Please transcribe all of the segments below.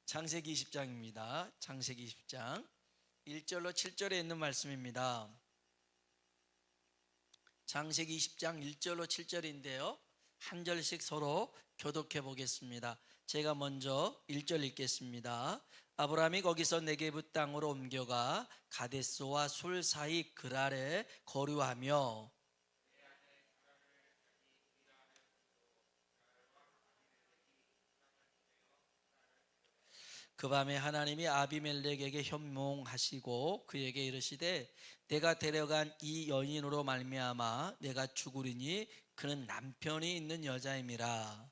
창세기 20장입니다. 창세기 20장 1절로 7절에 있는 말씀입니다. 창세기 20장 1절로 7절인데요, 한 절씩 서로 교독해 보겠습니다. 제가 먼저 1절 읽겠습니다. 아브라함이 거기서 네게브 땅으로 옮겨가 가데스와 술 사이 그랄에 거류하며 그 밤에 하나님이 아비멜렉에게 현몽하시고 그에게 이르시되 내가 데려간 이 여인으로 말미암아 내가 죽으리니 그는 남편이 있는 여자임이라.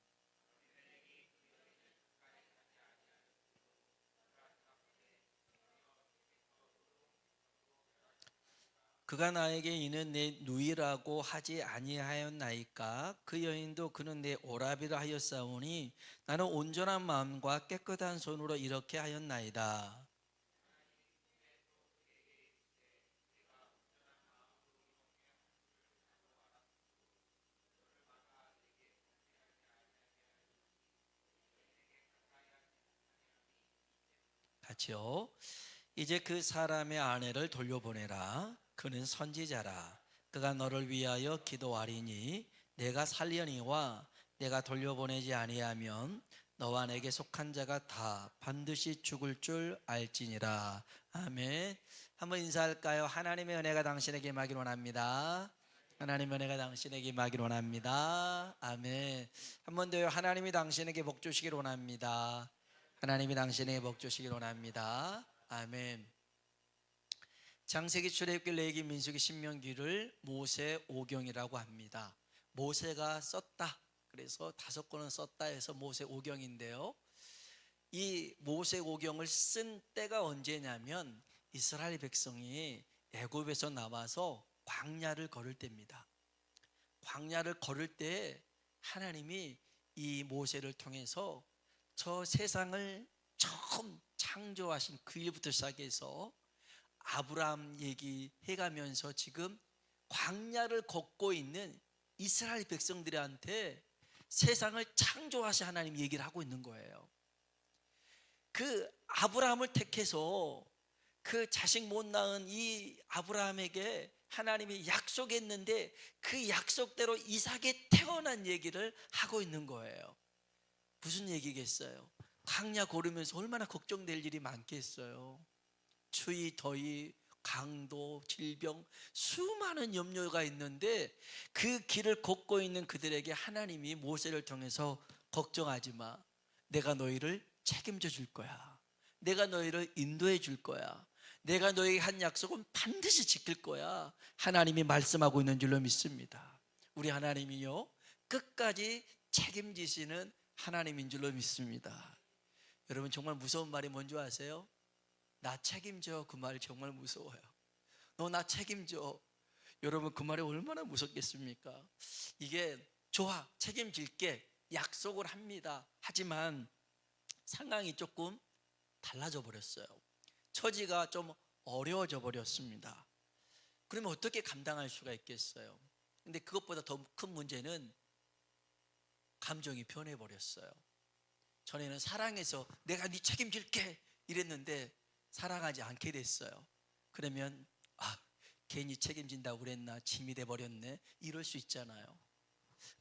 그가 나에게 이는 내 누이라고 하지 아니하였나이까. 그 여인도 그는 내 오라비라 하였사오니 나는 온전한 마음과 깨끗한 손으로 이렇게 하였나이다. 같이요. 이제 그 사람의 아내를 돌려보내라. 그는 선지자라. 그가 너를 위하여 기도하리니 내가 살려니와 내가 돌려보내지 아니하면 너와 내게 속한 자가 다 반드시 죽을 줄 알지니라. 아멘. 한번 인사할까요? 하나님의 은혜가 당신에게 임하길 원합니다. 하나님의 은혜가 당신에게 임하길 원합니다. 아멘. 한 번 더요. 하나님이 당신에게 복 주시길 원합니다. 하나님이 당신에게 복 주시길 원합니다. 아멘. 창세기, 출애굽기, 레위기, 민수기, 신명기를 모세오경이라고 합니다. 모세가 썼다, 그래서 5권은 썼다 해서 모세오경인데요, 이 모세오경을 쓴 때가 언제냐면 이스라엘 백성이 애굽에서 나와서 광야를 걸을 때입니다. 광야를 걸을 때 하나님이 이 모세를 통해서 저 세상을 처음 창조하신 그 일부터 시작해서 아브라함 얘기해가면서 지금 광야를 걷고 있는 이스라엘 백성들한테 세상을 창조하신 하나님 얘기를 하고 있는 거예요. 그 아브라함을 택해서 그 자식 못 낳은 이 아브라함에게 하나님이 약속했는데 그 약속대로 이삭이 태어난 얘기를 하고 있는 거예요. 무슨 얘기겠어요? 광야 걸으면서 얼마나 걱정될 일이 많겠어요. 추위, 더위, 강도, 질병, 수많은 염려가 있는데 그 길을 걷고 있는 그들에게 하나님이 모세를 통해서 걱정하지 마, 내가 너희를 책임져 줄 거야. 내가 너희를 인도해 줄 거야. 내가 너에게 한 약속은 반드시 지킬 거야. 하나님이 말씀하고 있는 줄로 믿습니다. 우리 하나님이요, 끝까지 책임지시는 하나님인 줄로 믿습니다. 여러분, 정말 무서운 말이 뭔지 아세요? 나 책임져. 그 말 정말 무서워요. 너 나 책임져. 여러분, 그 말이 얼마나 무섭겠습니까? 이게 좋아, 책임질게, 약속을 합니다. 하지만 상황이 조금 달라져 버렸어요. 처지가 좀 어려워져 버렸습니다. 그러면 어떻게 감당할 수가 있겠어요? 근데 그것보다 더 큰 문제는 감정이 변해버렸어요. 전에는 사랑해서 내가 네 책임질게 이랬는데 사랑하지 않게 됐어요. 그러면 괜히 책임진다고 그랬나, 짐이 돼버렸네, 이럴 수 있잖아요.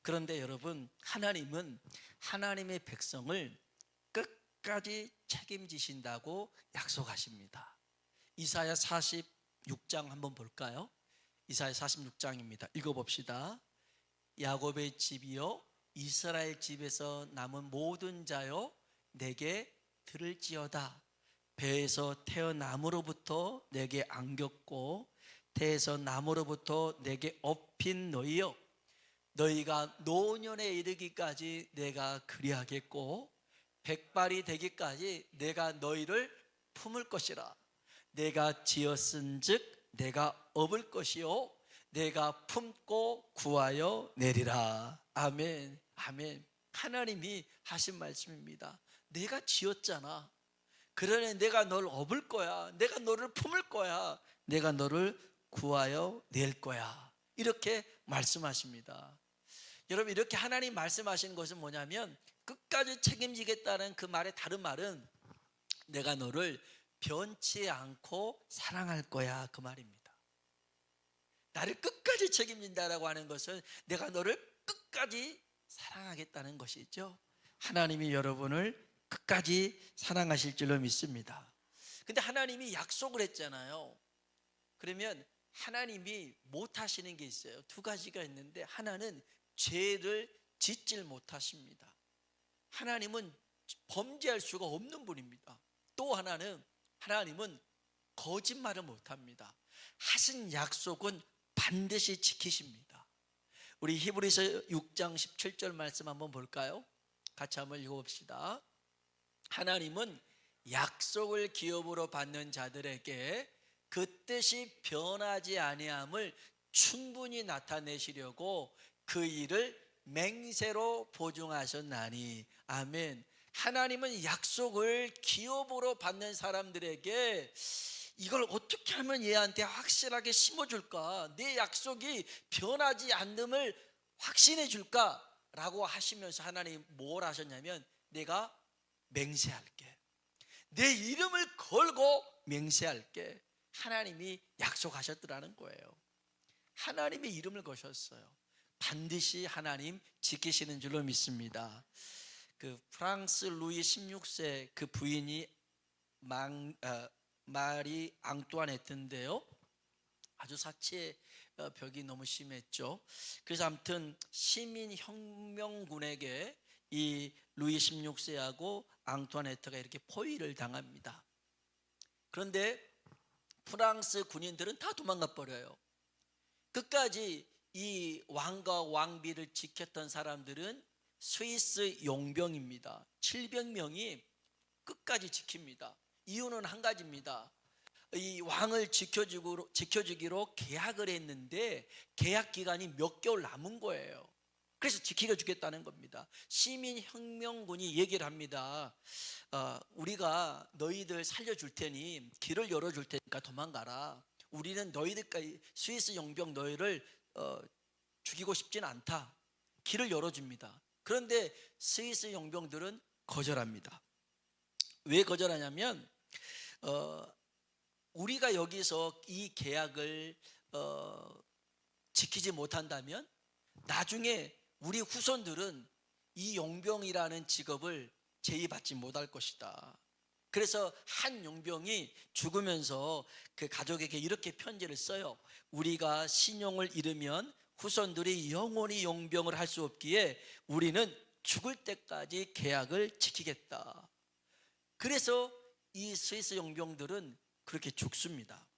그런데 여러분, 하나님은 하나님의 백성을 끝까지 책임지신다고 약속하십니다. 이사야 46장 한번 볼까요? 이사야 46장입니다. 읽어봅시다. 야곱의 집이요, 이스라엘 집에서 남은 모든 자요, 내게 들을지어다. 배에서 태어남으로부터 내게 안겼고 태에서 남으로부터 내게 업힌 너희여, 너희가 노년에 이르기까지 내가 그리하겠고 백발이 되기까지 내가 너희를 품을 것이라. 내가 지었은즉 내가 업을 것이요 내가 품고 구하여 내리라. 아멘. 아멘. 하나님이 하신 말씀입니다. 내가 지었잖아. 그러니 내가 너를 업을 거야. 내가 너를 품을 거야. 내가 너를 구하여 낼 거야. 이렇게 말씀하십니다. 여러분, 이렇게 하나님 말씀하시는 것은 뭐냐면 끝까지 책임지겠다는 그 말의 다른 말은 내가 너를 변치 않고 사랑할 거야, 그 말입니다. 나를 끝까지 책임진다라고 하는 것은 내가 너를 끝까지 사랑하겠다는 것이죠. 하나님이 여러분을 끝까지 사랑하실 줄로 믿습니다. 근데 하나님이 약속을 했잖아요. 그러면 하나님이 못 하시는 게 있어요. 두 가지가 있는데, 하나는 죄를 짓질 못하십니다. 하나님은 범죄할 수가 없는 분입니다. 또 하나는 하나님은 거짓말을 못합니다. 하신 약속은 반드시 지키십니다. 우리 히브리서 6장 17절 말씀 한번 볼까요? 같이 한번 읽어봅시다. 하나님은 약속을 기업으로 받는 자들에게 그 뜻이 변하지 아니함을 충분히 나타내시려고 그 일을 맹세로 보증하셨나니. 아멘. 하나님은 약속을 기업으로 받는 사람들에게 이걸 어떻게 하면 얘한테 확실하게 심어줄까, 내 약속이 변하지 않음을 확신해 줄까 라고 하시면서 하나님 뭘 하셨냐면, 내가 맹세할게, 내 이름을 걸고 맹세할게. 하나님이 약속하셨더라는 거예요. 하나님의 이름을 거셨어요. 반드시 하나님 지키시는 줄로 믿습니다. 그 프랑스 루이 16세 그 부인이 마리 앙뚜아네트인데요, 아주 사치의 벽이 너무 심했죠. 그래서 아무튼 시민혁명군에게 이 루이 16세하고 앙뚜아네트가 이렇게 포위를 당합니다. 그런데 프랑스 군인들은 다 도망가 버려요. 끝까지 이 왕과 왕비를 지켰던 사람들은 스위스 용병입니다. 700명이 끝까지 지킵니다. 이유는 한 가지입니다. 이 왕을 지켜주기로 계약을 했는데 계약 기간이 몇 개월 남은 거예요. 그래서 지켜주겠다는 겁니다. 시민혁명군이 얘기를 합니다. 우리가 너희들 살려줄 테니, 길을 열어줄 테니까 도망가라. 우리는 너희들까지, 스위스 용병 너희를 죽이고 싶진 않다. 길을 열어줍니다. 그런데 스위스 용병들은 거절합니다. 왜 거절하냐면 우리가 여기서 이 계약을 지키지 못한다면 나중에 우리 후손들은 이 용병이라는 직업을 제의받지 못할 것이다. 그래서 한 용병이 죽으면서 그 가족에게 이렇게 편지를 써요. 우리가 신용을 잃으면 후손들이 영원히 용병을 할 수 없기에 우리는 죽을 때까지 계약을 지키겠다. 그래서 이 스위스 용병들은 그렇게 죽습니다.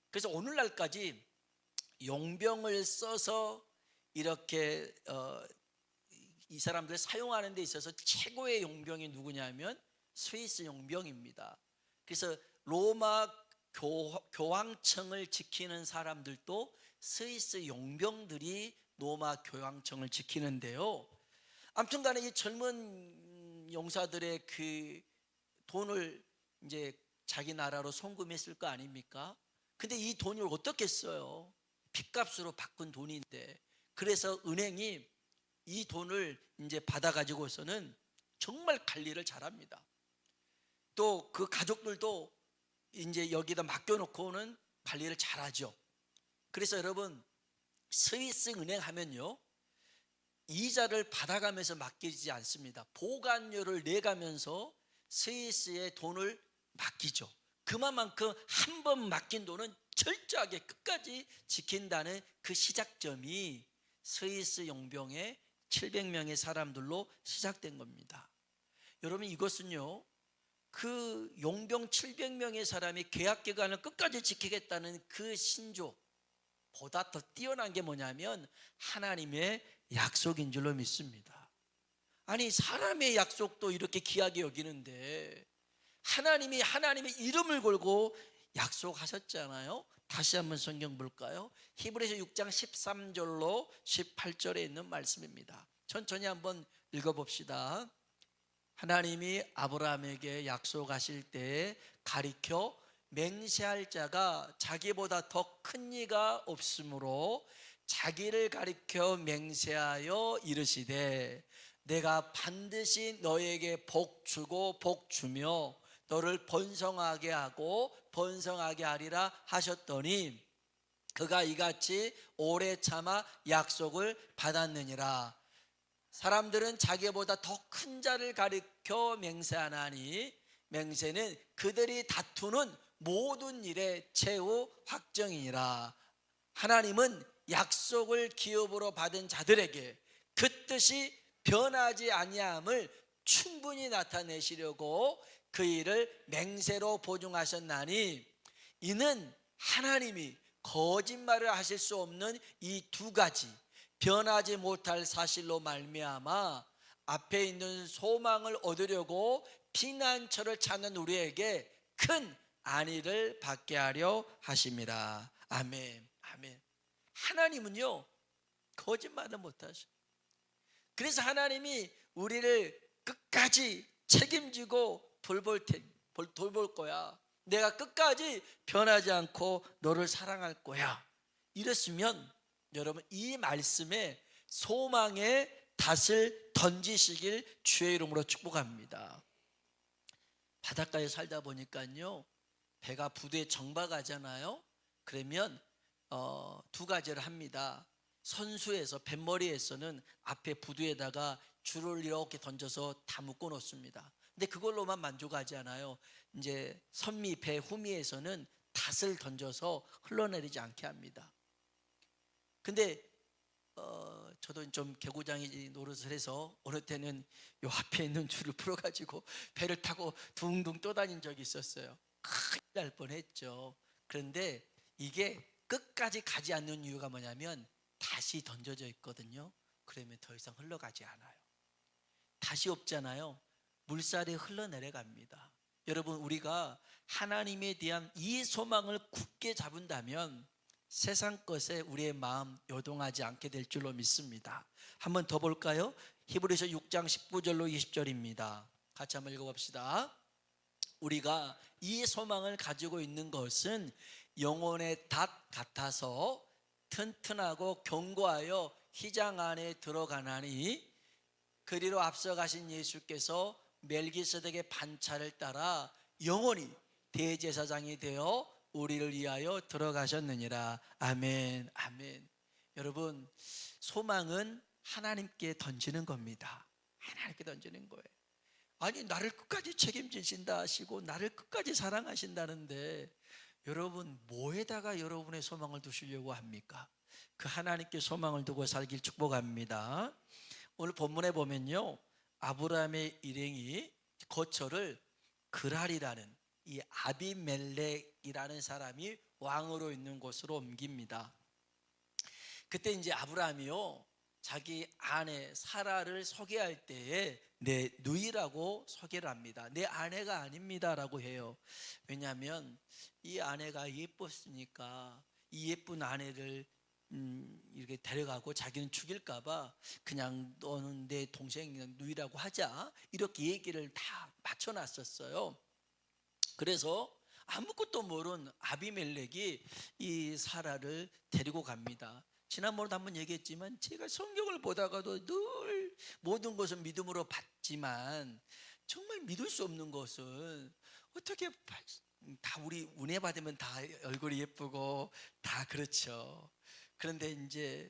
그래서 오늘날까지 용병을 써서 이렇게 이 사람들 사용하는 데 있어서 최고의 용병이 누구냐면 스위스 용병입니다. 그래서 로마 교황청을 지키는 사람들도 스위스 용병들이 로마 교황청을 지키는데요. 아무튼 간에 이 젊은 용사들의 그 돈을 이제 자기 나라로 송금했을 거 아닙니까? 근데 이 돈을 어떻게 써요? 빚값으로 바꾼 돈인데. 그래서 은행이 이 돈을 이제 받아가지고서는 정말 관리를 잘합니다. 또 그 가족들도 이제 여기다 맡겨놓고는 관리를 잘하죠. 그래서 여러분, 스위스 은행 하면요, 이자를 받아가면서 맡기지 않습니다. 보관료를 내가면서 스위스에 돈을 맡기죠. 그만큼 한 번 맡긴 돈은 철저하게 끝까지 지킨다는 그 시작점이 스위스 용병의 700명의 사람들로 시작된 겁니다. 여러분, 이것은요, 그 용병 700명의 사람이 계약 기간을 끝까지 지키겠다는 그 신조보다 더 뛰어난 게 뭐냐면 하나님의 약속인 줄로 믿습니다. 아니, 사람의 약속도 이렇게 귀하게 여기는데 하나님이 하나님의 이름을 걸고 약속하셨잖아요. 다시 한번 성경 볼까요? 히브리서 6장 13절로 18절에 있는 말씀입니다. 천천히 한번 읽어봅시다. 하나님이 아브라함에게 약속하실 때 가리켜 맹세할 자가 자기보다 더 큰 이가 없으므로 자기를 가리켜 맹세하여 이르시되 내가 반드시 너에게 복 주고 복 주며 너를 번성하게 하고 번성하게 하리라 하셨더니 그가 이같이 오래 참아 약속을 받았느니라. 사람들은 자기보다 더 큰 자를 가리켜 맹세하나니 맹세는 그들이 다투는 모든 일의 최후 확정이니라. 하나님은 약속을 기업으로 받은 자들에게 그 뜻이 변하지 아니함을 충분히 나타내시려고 그 일을 맹세로 보증하셨나니 이는 하나님이 거짓말을 하실 수 없는 이 두 가지 변하지 못할 사실로 말미암아 앞에 있는 소망을 얻으려고 피난처를 찾는 우리에게 큰 안위를 받게 하려 하심이라. 아멘. 아멘. 하나님은요 거짓말을 못하셔. 그래서 하나님이 우리를 끝까지 책임지고 돌볼 거야. 내가 끝까지 변하지 않고 너를 사랑할 거야. 이랬으면 여러분 이 말씀에 소망의 닷을 던지시길 주의 이름으로 축복합니다. 바닷가에 살다 보니까요 배가 부두에 정박하잖아요. 그러면 두 가지를 합니다. 선수에서 뱃머리에서는 앞에 부두에다가 줄을 이렇게 던져서 다 묶어 놓습니다. 근데 그걸로만 만족하지 않아요. 이제 선미 배 후미에서는 닷을 던져서 흘러내리지 않게 합니다. 근데 저도 좀 개구장이 노릇을 해서 어느 때는 요 앞에 있는 줄을 풀어가지고 배를 타고 둥둥 떠다닌 적이 있었어요. 큰일 날 뻔했죠. 그런데 이게 끝까지 가지 않는 이유가 뭐냐면 다시 던져져 있거든요. 그러면 더 이상 흘러가지 않아요. 다시 없잖아요. 물살이 흘러내려갑니다. 여러분 우리가 하나님에 대한 이 소망을 굳게 잡은다면 세상 것에 우리의 마음 요동하지 않게 될 줄로 믿습니다. 한번 더 볼까요? 히브리서 6장 19절로 20절입니다. 같이 한번 읽어봅시다. 우리가 이 소망을 가지고 있는 것은 영혼의 닷 같아서 튼튼하고 견고하여 휘장 안에 들어가나니 그리로 앞서가신 예수께서 멜기세덱의 반차를 따라 영원히 대제사장이 되어 우리를 위하여 들어가셨느니라. 아멘. 아멘. 여러분 소망은 하나님께 던지는 겁니다. 하나님께 던지는 거예요. 아니 나를 끝까지 책임지신다 하시고 나를 끝까지 사랑하신다는데 여러분 뭐에다가 여러분의 소망을 두시려고 합니까? 그 하나님께 소망을 두고 살길 축복합니다. 오늘 본문에 보면요 아브라함의 일행이 거처를 그랄이라는 이 아비멜렉이라는 사람이 왕으로 있는 곳으로 옮깁니다. 그때 이제 아브라함이요 자기 아내 사라를 소개할 때에 내 누이라고 소개를 합니다. 내 아내가 아닙니다라고 해요. 왜냐하면 이 아내가 예뻤으니까 이 예쁜 아내를 이렇게 데려가고 자기는 죽일까봐 그냥 너는 내 동생 누이라고 하자 이렇게 얘기를 다 맞춰놨었어요. 그래서 아무것도 모르는 아비멜렉이 이 사라를 데리고 갑니다. 지난번에도 한번 얘기했지만 제가 성경을 보다가도 늘 모든 것을 믿음으로 받지만 정말 믿을 수 없는 것은 어떻게 다 우리 은혜 받으면 다 얼굴이 예쁘고 다 그렇죠. 그런데 이제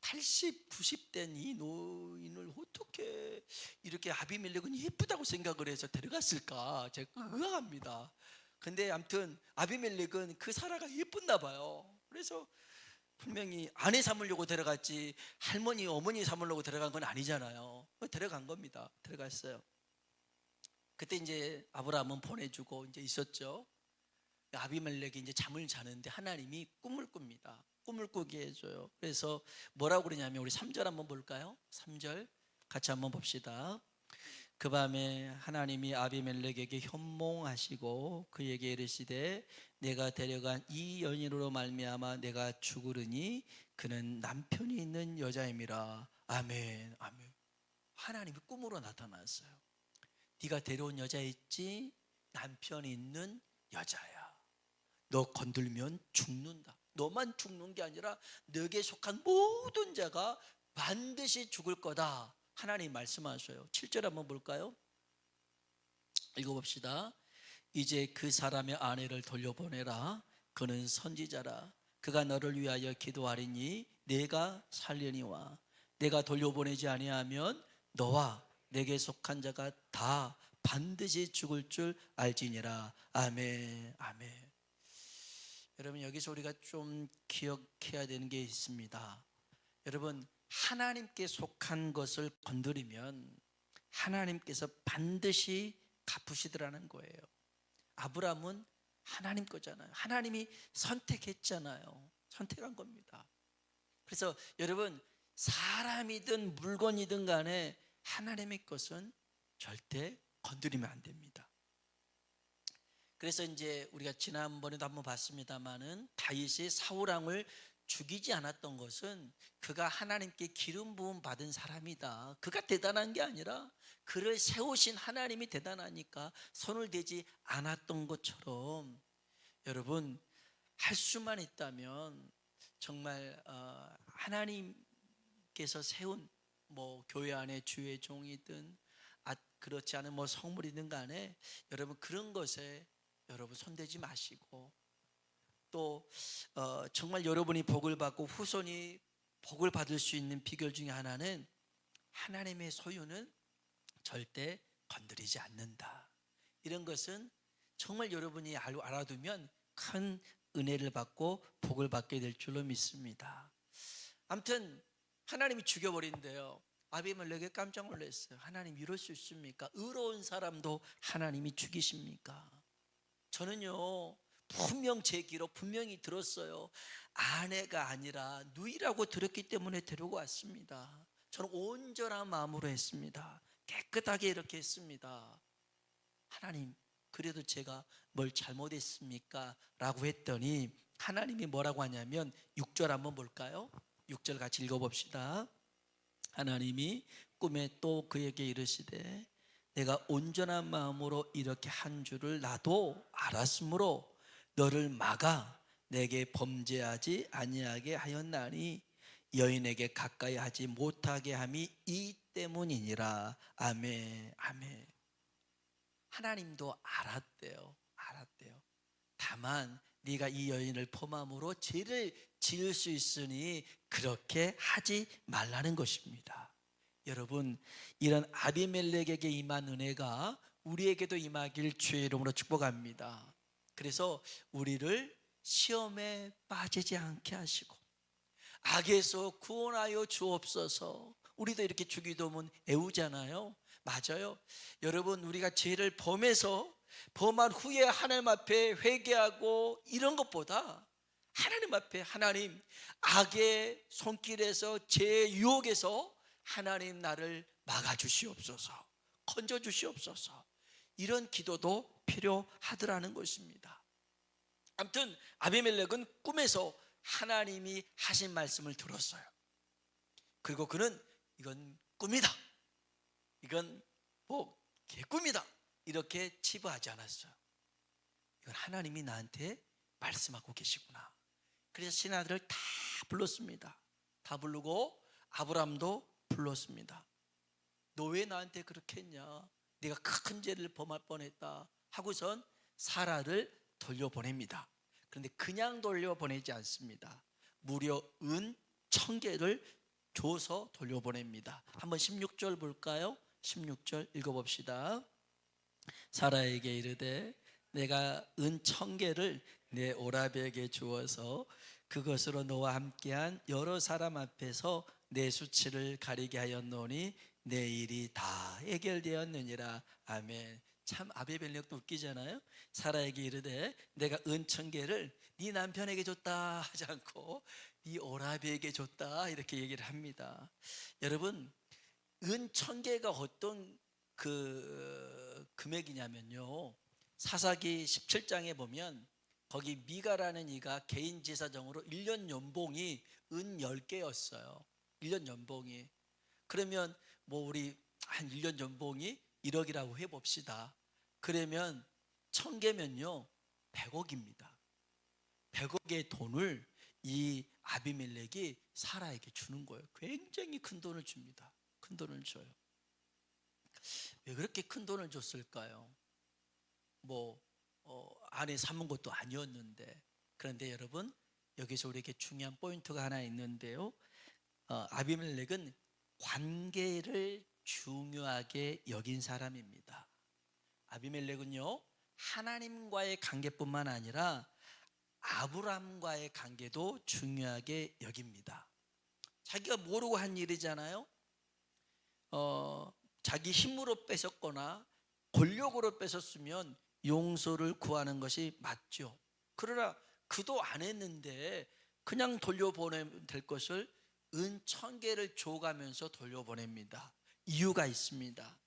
80, 90된 이 노인을 어떻게 이렇게 아비멜렉은 예쁘다고 생각을 해서 데려갔을까 제가 의아합니다. 근데 아무튼 아비멜렉은 그 사라가 예쁜가 봐요. 그래서 분명히 아내 삼으려고 데려갔지 할머니 어머니 삼으려고 데려간 건 아니잖아요. 데려간 겁니다. 데려갔어요. 그때 이제 아브라함은 보내주고 이제 있었죠. 아비멜렉이 이제 잠을 자는데 하나님이 꿈을 꿉니다. 꿈을 꾸게 해줘요. 그래서 뭐라고 그러냐면 우리 3절 한번 볼까요? 3절 같이 한번 봅시다. 그 밤에 하나님이 아비멜렉에게 현몽하시고 그에게 이르시되 내가 데려간 이 여인으로 말미암아 내가 죽으리니 그는 남편이 있는 여자임이라. 아멘. 아멘. 하나님이 꿈으로 나타났어요. 네가 데려온 여자 있지? 남편이 있는 여자야. 너 건들면 죽는다. 너만 죽는 게 아니라 너에게 속한 모든 자가 반드시 죽을 거다. 하나님 말씀하셔요. 7절 한번 볼까요? 읽어봅시다. 이제 그 사람의 아내를 돌려보내라. 그는 선지자라. 그가 너를 위하여 기도하리니 내가 살려니와 내가 돌려보내지 아니하면 너와 내게 속한 자가 다 반드시 죽을 줄 알지니라. 아멘. 아멘. 여러분, 여기서 우리가 좀 기억해야 되는 게 있습니다. 여러분, 하나님께 속한 것을 건드리면 하나님께서 반드시 갚으시더라는 거예요. 아브라함은 하나님 거잖아요. 하나님이 선택했잖아요. 선택한 겁니다. 그래서 여러분, 사람이든 물건이든 간에 하나님의 것은 절대 건드리면 안 됩니다. 그래서 이제 우리가 지난번에도 한번 봤습니다마는 다윗이 사울 왕을 죽이지 않았던 것은 그가 하나님께 기름 부음 받은 사람이다. 그가 대단한 게 아니라 그를 세우신 하나님이 대단하니까 손을 대지 않았던 것처럼, 여러분, 할 수만 있다면 정말 하나님께서 세운 교회 안에 주의 종이든 그렇지 않은 성물이든 간에 여러분, 그런 것에 여러분 손대지 마시고, 또 정말 여러분이 복을 받고 후손이 복을 받을 수 있는 비결 중에 하나는 하나님의 소유는 절대 건드리지 않는다. 이런 것은 정말 여러분이 알아두면 큰 은혜를 받고 복을 받게 될 줄로 믿습니다. 아무튼 하나님이 죽여버린대요. 아비멜렉이 깜짝 놀랐어요. 하나님 이럴 수 있습니까? 의로운 사람도 하나님이 죽이십니까? 저는요, 분명 제 기록 분명히 들었어요. 아내가 아니라 누이라고 들었기 때문에 데리고 왔습니다. 저는 온전한 마음으로 했습니다. 깨끗하게 이렇게 했습니다. 하나님, 그래도 제가 뭘 잘못했습니까? 라고 했더니 하나님이 뭐라고 하냐면 6절 한번 볼까요? 6절 같이 읽어봅시다. 하나님이 꿈에 또 그에게 이르시되 내가 온전한 마음으로 이렇게 한 줄을 나도 알았으므로 너를 막아 내게 범죄하지 아니하게 하였나니 여인에게 가까이 하지 못하게 함이 이 때문이니라. 아멘. 아멘. 하나님도 알았대요. 다만 네가 이 여인을 범함으로 죄를 지을 수 있으니 그렇게 하지 말라는 것입니다. 여러분, 이런 아비멜렉에게 임한 은혜가 우리에게도 임하길 주의 이름으로 축복합니다. 그래서 우리를 시험에 빠지지 않게 하시고 악에서 구원하여 주옵소서. 우리도 이렇게 주기도문 애우잖아요. 맞아요. 여러분, 우리가 죄를 범한 후에 하나님 앞에 회개하고 이런 것보다 하나님 앞에, 하나님, 악의 손길에서 죄의 유혹에서 하나님 나를 막아주시옵소서, 건져주시옵소서, 이런 기도도 필요하더라는 것입니다. 아무튼 아비멜렉은 꿈에서 하나님이 하신 말씀을 들었어요. 그리고 그는 이건 꿈이다, 이건 개꿈이다, 이렇게 치부하지 않았어요. 이건 하나님이 나한테 말씀하고 계시구나. 그래서 신하들을 다 불렀습니다. 다 부르고 아브람도 불렀습니다. 너 왜 나한테 그렇게 했냐? 네가 큰 죄를 범할 뻔했다 하고선 사라를 돌려보냅니다. 그런데 그냥 돌려보내지 않습니다. 무려 은 1000개를 줘서 돌려보냅니다. 한번 16절 볼까요? 16절 읽어봅시다. 사라에게 이르되 내가 은 1000개를 내 오라비에게 주어서 그것으로 너와 함께한 여러 사람 앞에서 내 수치를 가리게 하였노니 내 일이 다 해결되었느니라. 아멘. 참 아비멜렉도 웃기잖아요. 사라에게 이르되 내가 은 1000개를 네 남편에게 줬다 하지 않고 네 오라비에게 줬다 이렇게 얘기를 합니다. 여러분, 은 1000개가 어떤 금액이냐면요, 사사기 17장에 보면 거기 미가라는 이가 개인 제사장으로 1년 연봉이 은 10개였어요. 1년 연봉이. 그러면 우리 한 1년 연봉이 1억이라고 해봅시다. 그러면 1000개면요 100억입니다. 100억의 돈을 이 아비멜렉이 사라에게 주는 거예요. 굉장히 큰 돈을 줍니다. 큰 돈을 줘요. 왜 그렇게 큰 돈을 줬을까요? 안에 삼은 것도 아니었는데. 그런데 여러분, 여기서 우리에게 중요한 포인트가 하나 있는데요. 아비멜렉은 관계를 중요하게 여긴 사람입니다. 아비멜렉은요, 하나님과의 관계뿐만 아니라 아브람과의 관계도 중요하게 여깁니다. 자기가 모르고 한 일이잖아요. 자기 힘으로 뺏었거나 권력으로 뺏었으면 용서를 구하는 것이 맞죠. 그러나 그도 안 했는데 그냥 돌려보내면 될 것을 은 1000개를 줘가면서 돌려보냅니다. 이유가 있습니다.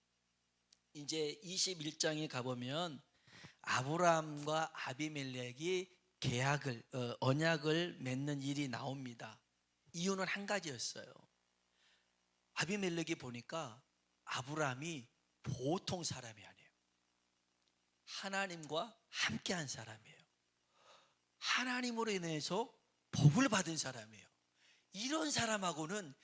이제 21장에 가보면 아브라함과 아비멜렉이 언약을 맺는 일이 나옵니다. 이유는 한 가지였어요. 아비멜렉이 보니까 아브라함이 보통 사람이 아니에요. 하나님과 함께한 사람이에요. 하나님으로 인해서 복을 받은 사람이에요. 이런 사람하고는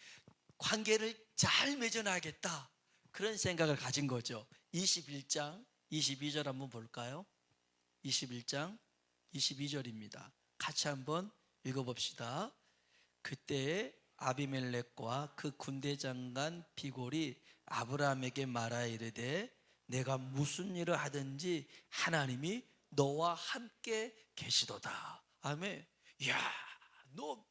관계를 잘 맺어놔야겠다, 그런 생각을 가진 거죠. 21장 22절 한번 볼까요? 21장 22절입니다. 같이 한번 읽어봅시다. 그때 아비멜렉과 그 군대 장관 비골이 아브라함에게 말하여 이르되 내가 무슨 일을 하든지 하나님이 너와 함께 계시도다. 아멘. 이야, 너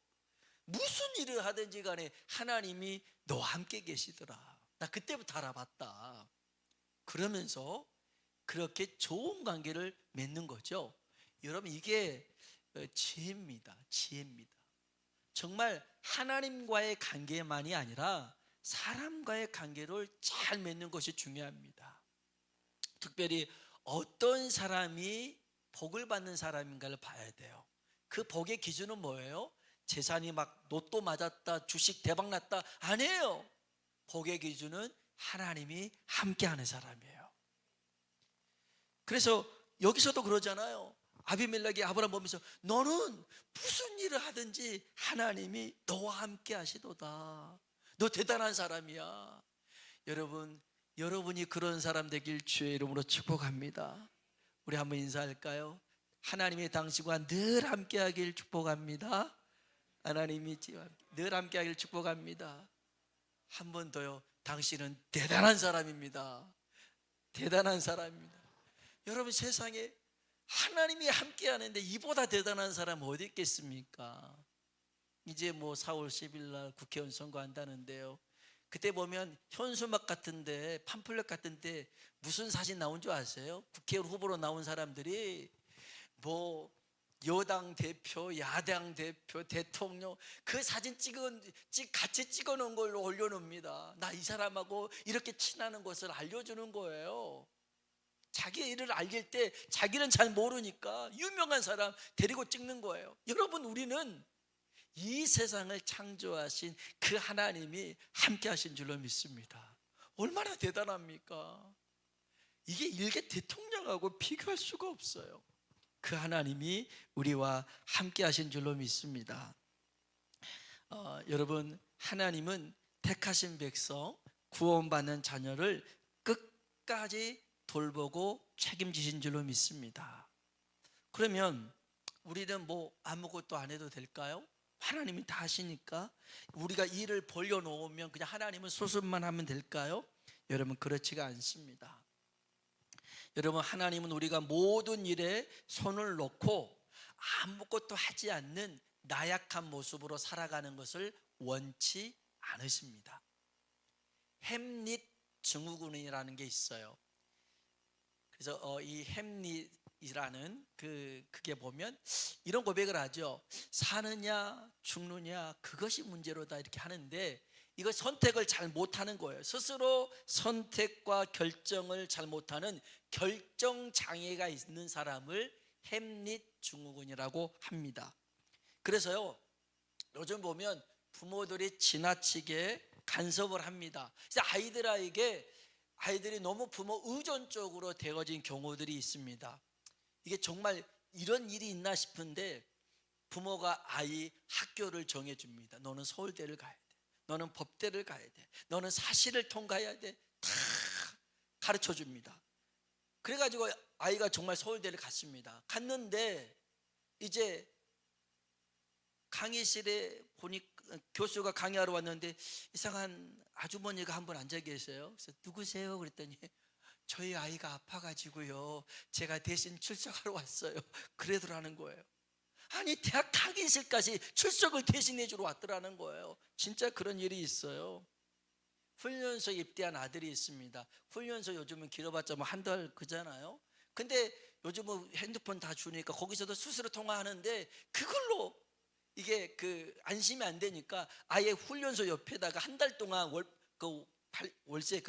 무슨 일을 하든지 간에 하나님이 너와 함께 계시더라. 나 그때부터 알아봤다. 그러면서 그렇게 좋은 관계를 맺는 거죠. 여러분, 이게 지혜입니다. 지혜입니다. 정말 하나님과의 관계만이 아니라 사람과의 관계를 잘 맺는 것이 중요합니다. 특별히 어떤 사람이 복을 받는 사람인가를 봐야 돼요. 그 복의 기준은 뭐예요? 재산이 막 로또 맞았다, 주식 대박 났다, 아니에요. 복의 기준은 하나님이 함께하는 사람이에요. 그래서 여기서도 그러잖아요. 아비멜렉이 아브라함 보면서 너는 무슨 일을 하든지 하나님이 너와 함께 하시도다. 너 대단한 사람이야. 여러분이 그런 사람 되길 주의 이름으로 축복합니다. 우리 한번 인사할까요? 하나님이 당신과 늘 함께 하길 축복합니다. 하나님이 늘 함께 하길 축복합니다. 한 번 더요. 당신은 대단한 사람입니다. 대단한 사람입니다. 여러분, 세상에 하나님이 함께 하는데 이보다 대단한 사람 어디 있겠습니까? 이제 4월 10일 날 국회의원 선거한다는데요. 그때 보면 현수막 같은데, 팜플렛 같은데 무슨 사진 나온 줄 아세요? 국회의원 후보로 나온 사람들이 여당 대표, 야당 대표, 대통령 그 사진 같이 찍어놓은 걸로 올려놓습니다. 나 이 사람하고 이렇게 친하는 것을 알려주는 거예요. 자기의 일을 알릴 때 자기는 잘 모르니까 유명한 사람 데리고 찍는 거예요. 여러분, 우리는 이 세상을 창조하신 그 하나님이 함께 하신 줄로 믿습니다. 얼마나 대단합니까? 이게 일개 대통령하고 비교할 수가 없어요. 그 하나님이 우리와 함께 하신 줄로 믿습니다. 여러분, 하나님은 택하신 백성, 구원받는 자녀를 끝까지 돌보고 책임지신 줄로 믿습니다. 그러면 우리는 아무것도 안 해도 될까요? 하나님이 다 하시니까 우리가 일을 벌려놓으면 그냥 하나님은 수습만 하면 될까요? 여러분, 그렇지가 않습니다. 여러분, 하나님은 우리가 모든 일에 손을 놓고 아무것도 하지 않는 나약한 모습으로 살아가는 것을 원치 않으십니다. 햄릿 증후군이라는 게 있어요. 그래서 이 햄릿이라는 그게 보면 이런 고백을 하죠. 사느냐 죽느냐 그것이 문제로다, 이렇게 하는데 이거 선택을 잘 못하는 거예요. 스스로 선택과 결정을 잘 못하는 결정 장애가 있는 사람을 햄릿 증후군이라고 합니다. 그래서요, 요즘 보면 부모들이 지나치게 간섭을 합니다. 그래서 아이들이 너무 부모 의존적으로 되어진 경우들이 있습니다. 이게 정말 이런 일이 있나 싶은데 부모가 아이 학교를 정해줍니다. 너는 서울대를 가야 돼. 너는 법대를 가야 돼. 너는 사시를 통과해야 돼. 다 가르쳐줍니다. 그래가지고 아이가 정말 서울대를 갔습니다. 갔는데 이제 강의실에 보니 교수가 강의하러 왔는데 이상한 아주머니가 한 분 앉아 계세요. 그래서 누구세요? 그랬더니 저희 아이가 아파가지고요, 제가 대신 출석하러 왔어요. 그러더라는 거예요. 아니, 대학 강의실까지 출석을 대신해 주러 왔더라는 거예요. 진짜 그런 일이 있어요. 훈련소 입대한 아들이 있습니다. 훈련소 요즘은 길어봤자 뭐 한 달 그잖아요. 근데 요즘은 핸드폰 다 주니까 거기서도 스스로 통화하는데 그걸로 이게 안심이 안 되니까 아예 훈련소 옆에다가 한 달 동안 월세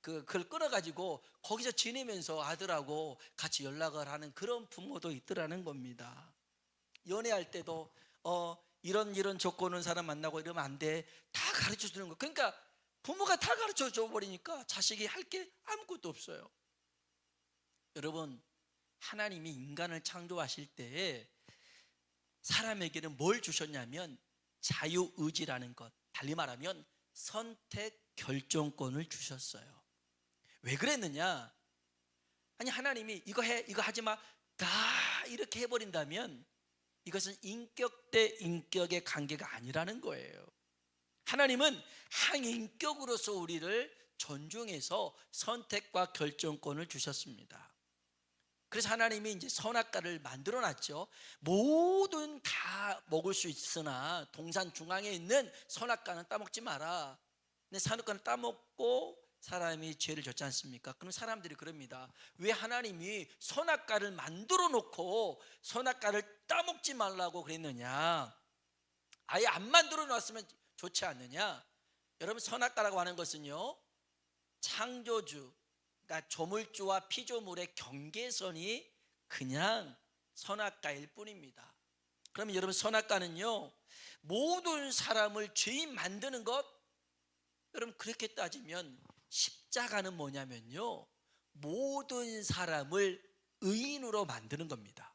그걸 끊어가지고 거기서 지내면서 아들하고 같이 연락을 하는 그런 부모도 있더라는 겁니다. 연애할 때도 이런 조건은 사람 만나고 이러면 안 돼, 다 가르쳐 주는 거. 그러니까 부모가 다 가르쳐 줘 버리니까 자식이 할 게 아무것도 없어요. 여러분, 하나님이 인간을 창조하실 때에 사람에게는 뭘 주셨냐면 자유의지라는 것, 달리 말하면 선택 결정권을 주셨어요. 왜 그랬느냐? 아니, 하나님이 이거 해, 이거 하지 마, 다 이렇게 해버린다면 이것은 인격 대 인격의 관계가 아니라는 거예요. 하나님은 항인격으로서 우리를 존중해서 선택과 결정권을 주셨습니다. 그래서 하나님이 이제 선악과를 만들어 놨죠. 모든 다 먹을 수 있으나 동산 중앙에 있는 선악과는 따먹지 마라. 근데 선악과는 따먹고 사람이 죄를 졌지 않습니까? 그럼 사람들이 그럽니다. 왜 하나님이 선악과를 만들어 놓고 선악과를 따먹지 말라고 그랬느냐? 아예 안 만들어 놨으면 좋지 않느냐? 여러분, 선악과라고 하는 것은요, 창조주, 그러니까 조물주와 피조물의 경계선이 그냥 선악과일 뿐입니다. 그러면 여러분, 선악과는요, 모든 사람을 죄인 만드는 것. 여러분, 그렇게 따지면 십자가는 뭐냐면요, 모든 사람을 의인으로 만드는 겁니다.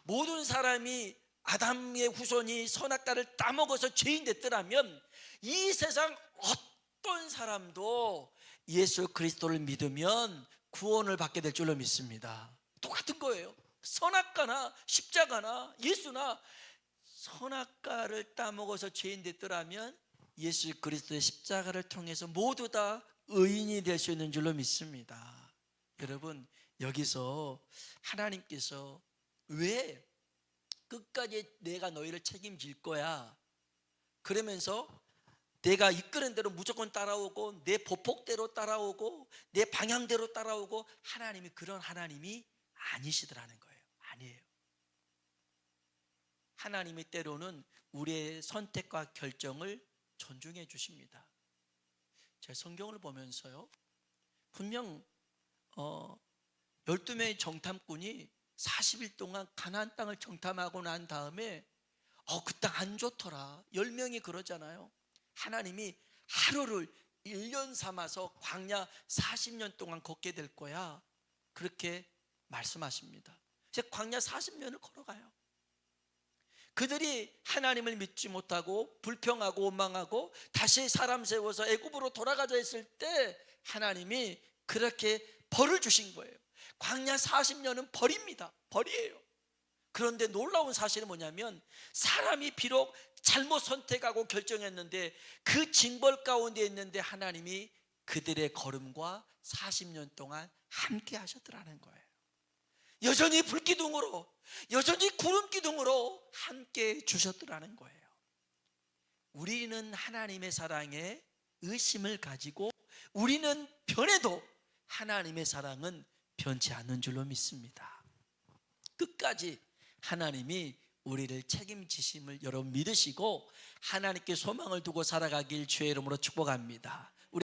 모든 사람이 아담의 후손이 선악과를 따먹어서 죄인 됐더라면 이 세상 어떤 사람도 예수 그리스도를 믿으면 구원을 받게 될 줄로 믿습니다. 똑같은 거예요. 선악과나 십자가나 예수나 선악과를 따먹어서 죄인 됐더라면 예수 그리스도의 십자가를 통해서 모두 다 의인이 될 수 있는 줄로 믿습니다. 여러분, 여기서 하나님께서 왜 끝까지 내가 너희를 책임질 거야, 그러면서 내가 이끄는 대로 무조건 따라오고 내 보폭대로 따라오고 내 방향대로 따라오고, 하나님이 그런 하나님이 아니시더라는 거예요. 아니에요. 하나님이 때로는 우리의 선택과 결정을 존중해 주십니다. 제가 성경을 보면서요, 분명 12명의 정탐꾼이 40일 동안 가나안 땅을 정탐하고 난 다음에 그 땅 안 좋더라, 10명이 그러잖아요. 하나님이 하루를 1년 삼아서 광야 40년 동안 걷게 될 거야, 그렇게 말씀하십니다. 이제 광야 40년을 걸어가요. 그들이 하나님을 믿지 못하고 불평하고 원망하고 다시 사람 세워서 애굽으로 돌아가자 했을 때 하나님이 그렇게 벌을 주신 거예요. 광야 40년은 벌입니다. 벌이에요. 그런데 놀라운 사실은 뭐냐면, 사람이 비록 잘못 선택하고 결정했는데 그 징벌 가운데 있는데 하나님이 그들의 걸음과 40년 동안 함께 하셨더라는 거예요. 여전히 불기둥으로, 여전히 구름기둥으로 함께 주셨더라는 거예요. 우리는 하나님의 사랑에 의심을 가지고 우리는 변해도 하나님의 사랑은 변치 않는 줄로 믿습니다. 끝까지 하나님이 우리를 책임지심을 여러분 믿으시고 하나님께 소망을 두고 살아가길 주의 이름으로 축복합니다.